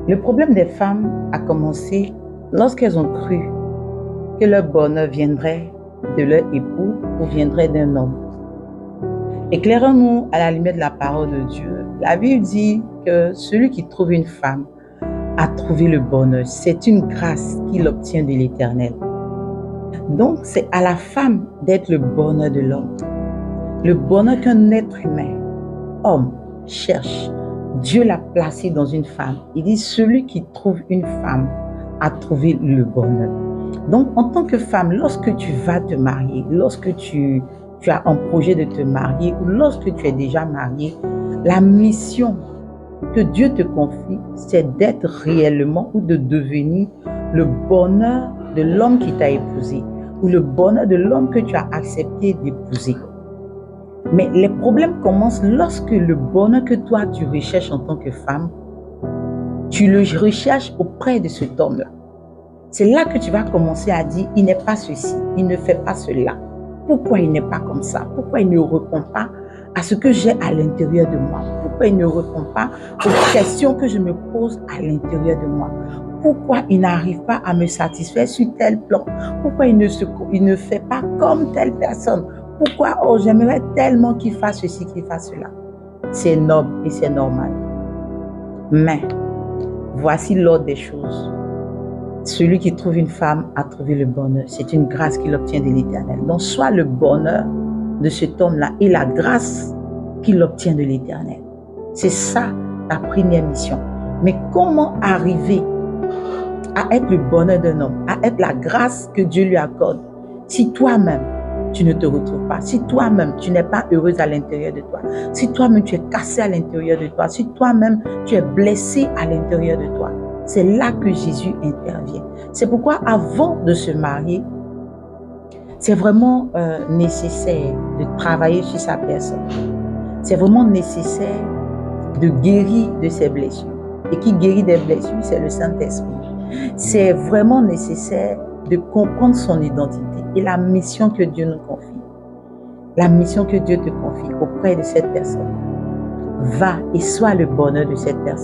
Le problème des femmes a commencé lorsqu'elles ont cru que leur bonheur viendrait de leur époux ou viendrait d'un homme. Éclairons-nous à la lumière de la parole de Dieu. La Bible dit que celui qui trouve une femme a trouvé le bonheur. C'est une grâce qu'il obtient de l'Éternel. Donc, c'est à la femme d'être le bonheur de l'homme. Le bonheur qu'un être humain, homme, cherche. Dieu l'a placé dans une femme. Il dit, celui qui trouve une femme a trouvé le bonheur. Donc, en tant que femme, lorsque tu vas te marier, lorsque tu as un projet de te marier ou lorsque tu es déjà marié, la mission que Dieu te confie, c'est d'être réellement ou de devenir le bonheur de l'homme qui t'a épousé ou le bonheur de l'homme que tu as accepté d'épouser. Mais les problèmes commencent lorsque le bonheur que toi tu recherches en tant que femme, tu le recherches auprès de cet homme-là. C'est là que tu vas commencer à dire, il n'est pas ceci, il ne fait pas cela. Pourquoi il n'est pas comme ça? Pourquoi il ne répond pas à ce que j'ai à l'intérieur de moi? Pourquoi il ne répond pas aux questions que je me pose à l'intérieur de moi? Pourquoi il n'arrive pas à me satisfaire sur tel plan? Pourquoi il ne fait pas comme telle personne? Pourquoi j'aimerais tellement qu'il fasse ceci, qu'il fasse cela? C'est noble et c'est normal. Mais voici l'ordre des choses. Celui qui trouve une femme a trouvé le bonheur. C'est une grâce qu'il obtient de l'Éternel. Donc, soit le bonheur de cet homme-là et la grâce qu'il obtient de l'Éternel. C'est ça ta première mission. Mais comment arriver à être le bonheur d'un homme, à être la grâce que Dieu lui accorde, si toi-même, tu ne te retrouves pas, si toi-même, tu n'es pas heureuse à l'intérieur de toi, si toi-même, tu es cassé à l'intérieur de toi, si toi-même, tu es blessé à l'intérieur de toi? C'est là que Jésus intervient. C'est pourquoi avant de se marier, c'est vraiment nécessaire de travailler sur sa personne. C'est vraiment nécessaire de guérir de ses blessures. Et qui guérit des blessures, c'est le Saint-Esprit. C'est vraiment nécessaire de comprendre son identité et la mission que Dieu nous confie. La mission que Dieu te confie auprès de cette personne. Va et sois le bonheur de cette personne.